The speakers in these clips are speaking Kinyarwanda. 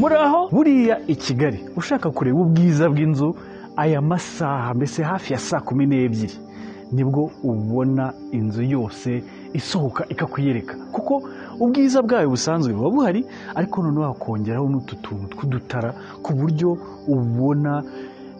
muraho buriya i Kigali ushaka kureba ubwiza bw'inzu aya masaha mbese hafi ya saa 12 nibwo ubona inzu yose isohoka ikakwiyereka kuko ubwiza bwayo busanzwe buba buhari ariko noneho hakongeraho n'ututuntu tw'udutara ku buryo ubona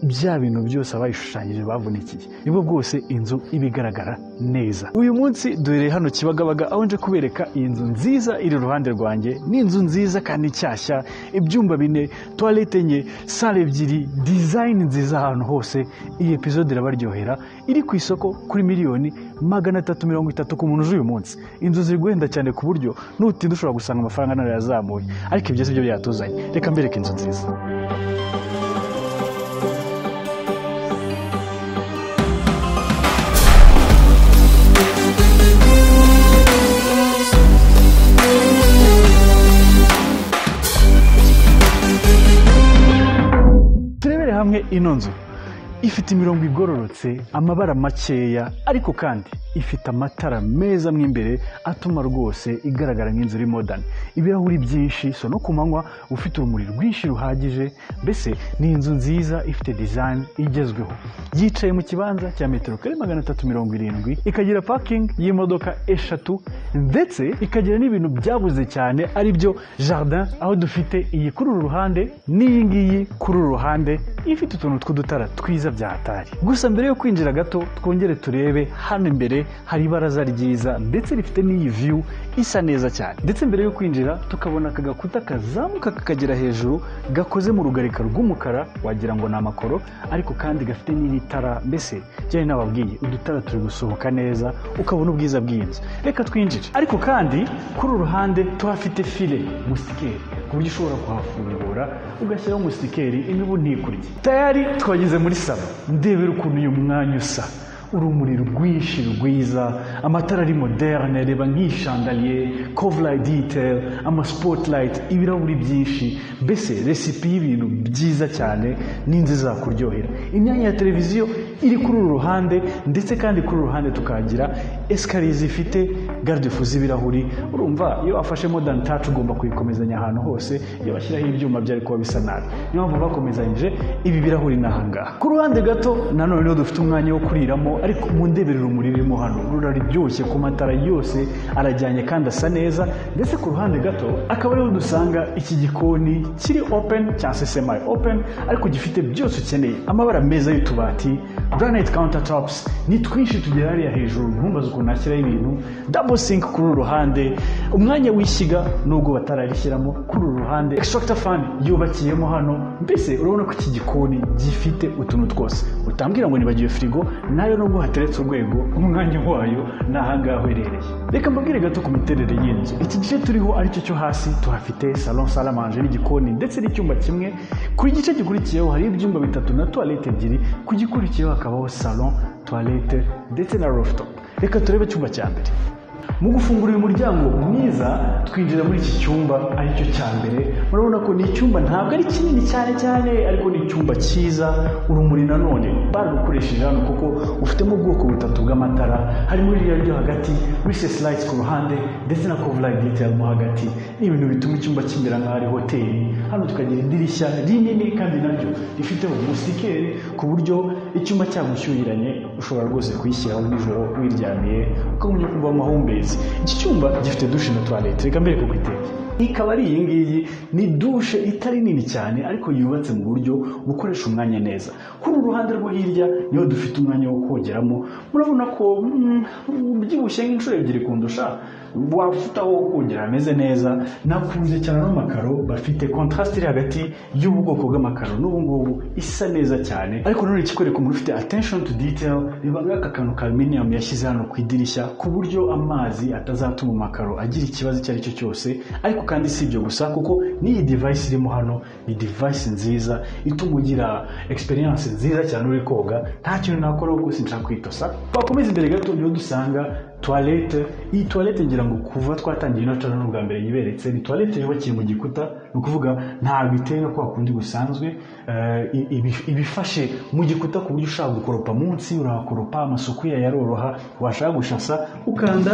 bya bintu byose abayishushanyije bavunikiye nibwo bwose inzu ibigaragara neza. Uyu munsi dore hano Kibagabaga aho nje kubereka iyi nzu nziza iri ruhande rwanjye, ni inzu nziza kandi nshyashya, ibyumba 4, toilette enye, salle 2, design nziza ahantu hose. Iyi episode irabaryohera, iri ku isoko kuri $330,000 ku muntu uje uyu munsi. Inzu ziri guhenda cyane ku buryo nutinda ushobora gusanga amafaranga nayo yazamuye, ariko ibyo sibyo byatuzanye. Reka mbereke inzu nziza. Hamwe ino nzu ifite imirongo igororotse, amabara makeya, ariko kandi ifite amatara meza mo imbere atuma rwose igaragara nk'inzu iri modern. Ibirahuri byinshi, so no kumanywa ufite urumuri rwinshi ruhagije. Mbese ni inzu nziza ifite design igezweho. Yicaye mu kibanza cya metero kare 370, ikagira parking y'imodoka 3 ndetse ikagira n'ibintu byabuze cyane ari byo jardin, aho dufite iyi kuri uru ruhande n'iyi ngiyi kuri uru ruhande ifite utuntu tw'udutara twiza bya hatari. Gusa mbere yo kwinjira gato twongere turebe hano imbere hari ibaraza ryiza ndetse rifite n'iyi view isa neza cyane. Ndetse mbere yo kwinjira tukabona akagakuta kazamuka kakagera hejuru gakoze mu rugarika rw'umukara wagira ngo ni amakoro, ariko kandi gafite n'ibitara. Mbese cyane nababwiye udutara turi gusohoka neza ukabona ubwiza bw'inzu. Reka twinjire. Ariko kandi kuri uruhande tuhafite file mustikeri ku buryo ushobora kuhafungura ugashyiraho mustikeri imibu ntikurye. Tayari twageze muri salo. Ndebera ukuntu uyu mwanya usa, urumuri rwinshi rwiza, amatara ari moderne, reba nk'ishandalier, covelight detail, ama spotlight, ibirahuri byinshi. Mbese recipe y'ibintu byiza cyane n'inziza kuryohera. Imyanya ya televiziyo iri kuri uru ruhande, ndetse kandi kuri uru ruhande tukagira escalier zifite garde-fou z'ibirahuri. Urumva iyo afashe modern touch ugomba kuyikomezanya ahantu hose, iyo bashyiraho ibyuma byari kuba bisa nabi. Niyo mpamvu bakomezanyije ibi birahuri n'ahangaha. Ku ruhande gato nanone niho dufite umwanya wo kuriramo, ariko mu ndebere urumuri rurimo hano ruraryoshye, ku matara yose arajyanye kandi asa neza. Ndetse ku ruhande gato akaba ariho dusanga iki gikoni kiri open cyangwa se semi open, ariko gifite byose ukeneye. Amabara meza y'utubati, granite countertops, ni twinshi tugera hariya hejuru, ntumbaze ukuntu nashyiraho ibintu. Double sink kuri uru ruhande, umwanya w'ishyiga nubwo batararishyiramo kuri uru ruhande, extractor fan yubakiyemo hano. Mbese urabona ko iki gikoni gifite utuntu twose. Utambwira ngo nibagiwe frigo, nayo nubwo hateretse urwego umwanya wayo n'ahangaho iherereye. Reka mbabwire gato ku miterere y'inzu. Iki gice turiho aricyo cyo hasi tuhafite salon, salle à manger n'igikoni ndetse n'icyumba kimwe. Ku gice gikurikiyeho hari ibyumba 3 na toilette 2, ku gikurikiyeho hakabaho salon, toilette ndetse na rooftop. Reka turebe icyumba cya mbere. Mu gufungura uyu muryango mwiza twinjira muri iki cyumba aricyo cya mbere. Murabona ko ni icyumba ntabwo ari kinini cyane, ariko ni icyumba cyiza. Urumuri nanone barukoresheje hano kuko ufitemo ubwoko 3 bw'amatara, harimo iriya ryo hagati, recess lights ku ruhande ndetse na covelight detail mo hagati. Ni ibintu bituma icyumba kimera nk'aho ari hoteli. Hano tukagira idirishya rinini kandi naryo rifiteho mustikeri ku buryo icyumba cyagushyuhiranye ushobora rwose kuyishyiraho nijoro wiryamiye ukagumya kumva amahumbezi. Iki cyumba gifite douche na toilette. Reka mbere ko kwiteka. Ikaba ari iyi ngiyi, ni douche itari nini cyane ariko yubatse mu buryo bukoresha umwanya neza. Kuri uruhande rwo hirya niho dufite umwanya wo kogeramo. Murabona ko ubyibushye nk'inshuro 2 kundusha, wafutaho kogera ameze neza. Nakunze cyane n'amakaro bafite contrast iri hagati y'ubwoko bw'amakaro n'ubu ngubu isa neza cyane. Ariko none ikikwereka umuntu ufite attention to detail, bibaga aka kantu ka aluminium yashyize hano ku idirishya ku buryo amazi atazatuma amakaro agira ikibazo icyo ari cyo cyose. Ariko kandi si ibyo gusa kuko n'iyi device irimo hano ni device nziza ituma ugira experience nziza cyane uri koga. Nta kintu nakora kuko sinshaka kwitosa. Twakomeza imbere gato niho dusanga toilette. Iyi toilette ngira ngo kuva twatangiye no cyane n'ubwa mbere yiberetse, ni toilette yubakiye mu gikuta, no kuvuga ntabwo iteye kwa kundi gusanzwe. Ibifashe mu gikuta ku buryo ushaka gukoropa munsi urakoropa, amasuku yaroroha. Washaka gushasa ukanda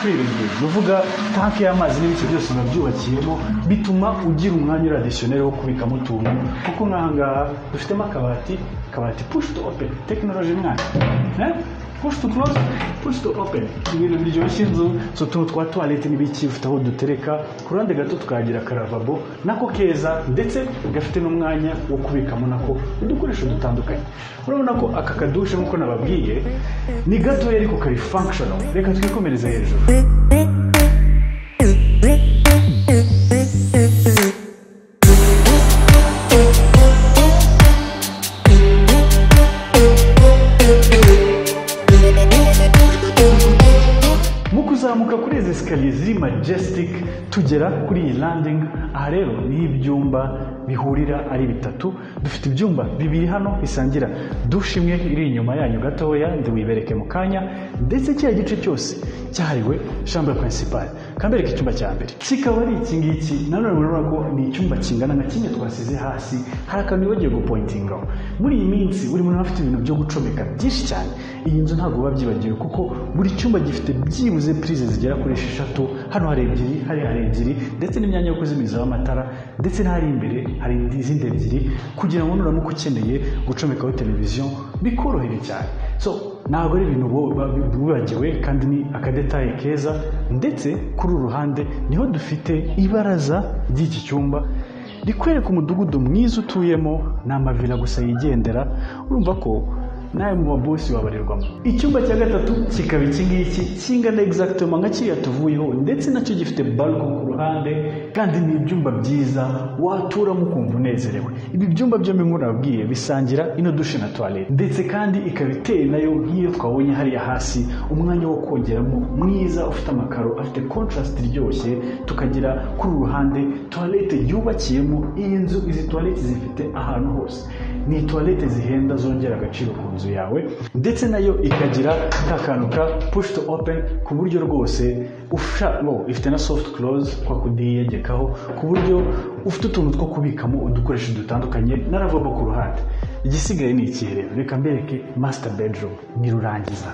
kwirinda uvuga tanki y'amazi n'ibiki byose babyubakiyemo bituma ugira umwanya additional wo kubikamo utuntu kuko nk'ahangaha dufitemo akabati push to open technology mwana push to close push to open ibintu biryoshye inzu so tuntu twa toilette n'ibiki ufite aho dutereka ku ruhande gato tukagira karavabo nako keza ndetse gafite n'umwanya wo kubikamo nako udukoresho dutandukanye urabona ko aka kadushe nkuko nababwiye ni gato ariko kari functional reka twikomereze hejuru mukuzamuka kuri izi escalier ziri majestic tugera kuri iyi landing aha rero ni ibyumba bihurira ari bitatu dufite ibyumba bibiri hano bisangira dushe imwe iri inyuma yanyu gatoya ndi wibereke mu kanya ndetse cya gice cyose cyahariwe chambre principale kambereka icyumba cya mbere kikaba ari iki ngiki nanone murabona ko ni icyumba kingana nka kimwe twasize hasi hari akantu bagiye gupointingaho muri iyi minsi buri muntu afite ibintu byo gucomeka byinshi cyane iyi nzu ntabwo babyibagiwe kuko buri cyumba gifite byibuze prize zigera kuri 6 hano hari ebyiri hari ebyiri ndetse n'imyanya yo kuzimizaho amatara ndetse n'ahari imbere hari izindi ebyiri kugira ngo nuramuka ukeneye gucomekaho televiziyo bikorohere cyane so ntabwo ari ibintu bibagiwe kandi ni akadetaye keza ndetse kuri uruhande niho dufite ibaraza ry'iki cyumba rikwereka umudugudu mwiza utuyemo n'amavila gusa yigendera urumva ko nawe mu babosi wabarirwamo icyumba cya gatatu kikaba iki ngiki kingana exactement nka kiriya tuvuyeho ndetse nacyo gifite balcon ku ruhande kandi ni ibyumba byiza waturamo ukumva unezerewe ibi byumba byombi nkurabwiye bisangira ino dushe na toilette ndetse kandi ikaba iteye nayo nk'iyo twabonye hariya hasi umwanya wo kongeramo mwiza ufite amakaro afite contrast iryoshye tukagira kuri uruhande toilette yubakiyemo iyi nzu izi toilette zifite ahantu hose ni toilette zihenda zongera agaciro ku nzu yawe ndetse nayo ikagira kakantu ka push to open ku buryo rwose ifite na soft close kwa kudiyegekaho ku buryo ufite utuntu two kubikamo udukoresho dutandukanye na lavabo ku ruhande igisigaye ni ikihe rero reka mbereke master bedroom ni rurangiza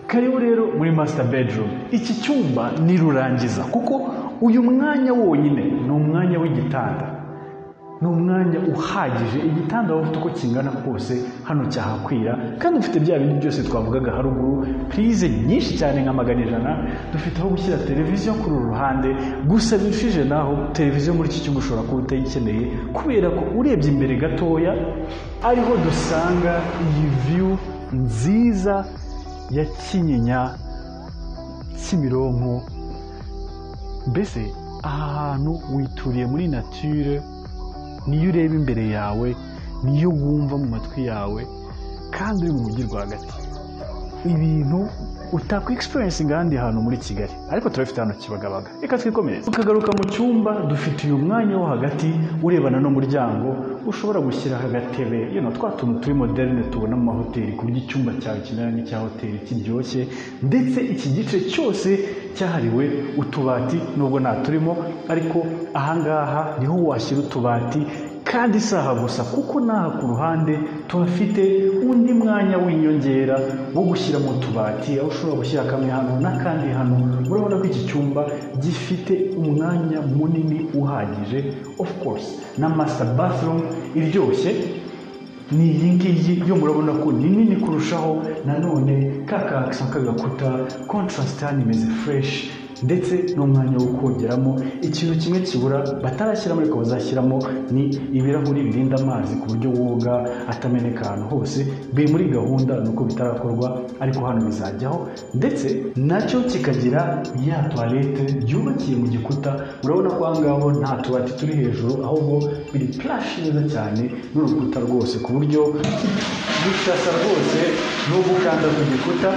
karibu rero muri master bedroom iki cyumba ni rurangiza kuko uyu mwanya wonyine ni umwanya w'igitanda ni umwanya uhagije igitanda ufite uko kingana kose hano cyahakwira kandi ufite bya bintu byose twavugaga haruguru prize nyinshi cyane nka 100 dufite aho gushyira televiziyo kuri uru ruhande gusa bishije naho televiziyo muri iki cyumba ushobora kuba utayikeneye kubera ko urebye imbere gatoya ariho dusanga iyi view nziza ya Kinyinya Kimironko mbese aha hantu wituriye muri nature niyo ureba imbere yawe niyo wumva mu matwi yawe kandi uri mu mujyi rwagati ibintu utakwa experience ngandi hano muri Kigali ariko turafite hano Kibagabaga reka twikomereze ukagaruka mu cyumba dufite uyu mwanya wo hagati urebana no muryango ushobora gushyira agatebe twatuntu turi moderne tubona mu mahoteli ku buryo icyumba cyawe kinana n'icya hoteli kiryoshye ndetse iki gice cyose cyahariwe utubati nubwo nta turimo ariko ahangaha niho washyira utubati kandi isaha gusa kuko naha ku ruhande tuhafite undi mwanya w'inyongera wo gushyira mu tubati aho ushobora gushyira kamwe hano n'akandi hano urabona ko iki cyumba gifite umwanya munini uhagije of course na master bathroom iryoshye ni iyi ngiyi yo murabona ko ni nini kurushaho nanone kakakisa kagakuta contrast hano imeze fresh ndetse n'umwanya wo kogeramo ikintu kimwe kibura batarashyiramo ariko bazashyiramo ni ibirahuri birinda amazi ku buryo woga atameneka ahantu hose biri muri gahunda nuko bitarakorwa ariko hano bizajyaho ndetse nacyo kikagira ya toilette yubakiye mu gikuta urabona ko ahangaho nta tubati turi hejuru ahubwo biri plush neza cyane n'urukuta rwose ku buryo gushaka rwose no gukanda ku gikuta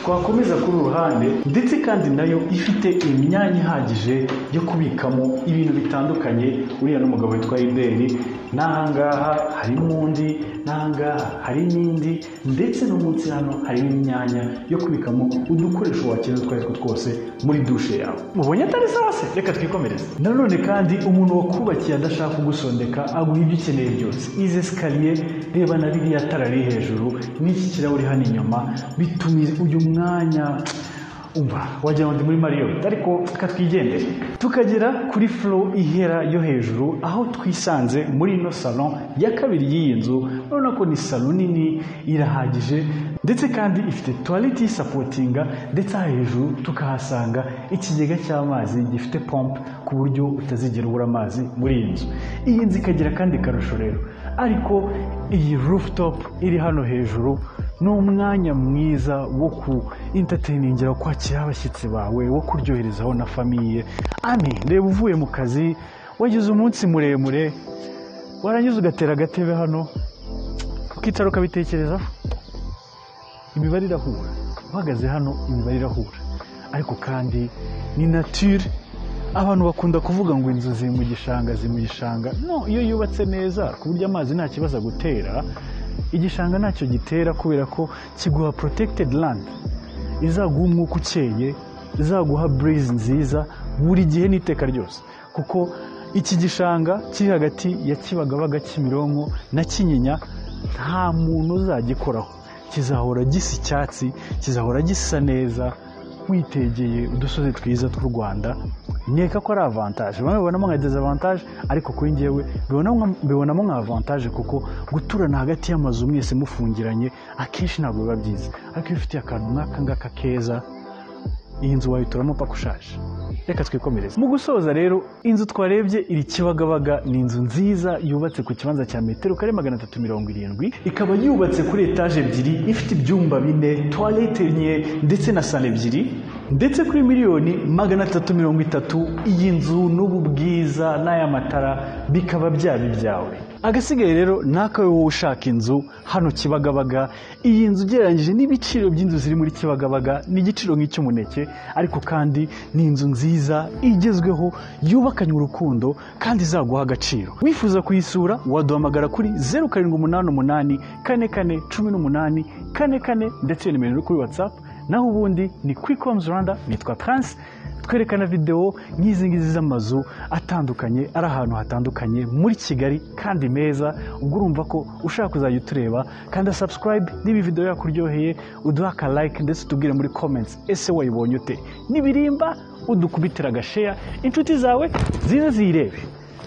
twakomeza kuri uruhande ndetse kandi nayo ifite imyanya ihagije yo kubikamo ibintu bitandukanye uriya n'umugabo witwa Ideri n'ahangaha harimo undi n'ahangaha hari n'indi ndetse no munsi hano hari imyanya yo kubikamo udukoresho wakenera twari twose muri dushe yawe mubonye atari sawa se reka twikomereze nanone kandi umuntu wakubakiye adashaka kugusondeka aguha ibyo ukeneye byose izi escalier reba na biriya tara riri hejuru n'iki kirahuri hano inyuma bituma uyu mwanya umva wagira ngo ndi muri Marriott ariko katwigendere tukagera kuri floor ihera yo hejuru aho twisanze muri ino salon ya kabiri y'iyi nzu. urabona ko ni salon nini irahagije ndetse kandi ifite toilette yisapotinga ndetse hejuru tukahasanga ikigega cy'amazi gifite pompe ku buryo utazigera ubura amazi muri iyi nzu. iyi nzu ikagira kandi karusho rero ariko iyi rooftop iri hano hejuru ni umwanya mwiza wo ku entertainingira, kwakira abashyitsi bawe, wo kuryoherezaho na famiye. Reba uvuye mu kazi wagize umunsi muremure warangiza ugatera agatebe hano ukicara ukabitekerezaho, imibare irahura. uhagaze hano imibare irahura. ariko kandi ni nature. abantu bakunda kuvuga ngo inzu ziri mu gishanga no, iyo yubatse neza ku buryo amazi nta kibazo gutera, igishanga ntacyo gitera kubera ko kiguha protected land, izaguha umwuka ukeye, izaguha breeze nziza buri gihe n'iteka ryose. kuko iki gishanga kiri hagati ya Kibagabaga, Kimironko na Kinyinya nta muntu uzagikoraho, kizahora gisa icyatsi, kizahora gisa neza witegeye udusozi twiza tw'u Rwanda. nkeka ko ari avantage, bamwe babonamo nka desavantage, ariko kuri njyewe mbibonamo nka avantage kuko guturana hagati y'amazu mwese mufungiranye akenshi ntabwo biba byiza. ariko iyo ufitiye akantu nk'aka ngaka keza, iyi nzu wayituramo paka ushaje. reka twikomereze. mu gusoza rero, inzu twarebye iri Kibagabaga ni inzu nziza yubatse ku kibanza cya metero kare 370, ikaba yubatse kuri etaje ebyiri, ifite ibyumba 4, toilette enye ndetse na sale ebyiri, ndetse kuri miliyoni 330 iyi nzu n'ubu bwiza n'aya matara bikaba byaba ibyawe. agasigaye rero nakawe wowe ushaka inzu hano Kibagabaga. iyi nzu ugereranyije n'ibiciro by'inzu ziri muri Kibagabaga ni igiciro nk'icy'umuneke, ariko kandi ni inzu nziza igezweho yubakanye urukundo kandi izaguha agaciro. wifuza kuyisura waduhamagara kuri 0788 44 18 44 ndetse nimero kuri WhatsApp. naho ubundi ni Quick Homes Rwanda, nitwa Prince. twerekana video nk'izi ngizi z'amazu atandukanye ari ahantu hatandukanye muri Kigali kandi meza. ubwo urumva ko ushaka kuzajya utureba, kandi subscribe niba video yakuryoheye, uduha ka like ndetse utubwire muri comments ese wayibonye ute. nibirimba udukubitira agashare, inshuti zawe zize zirebe.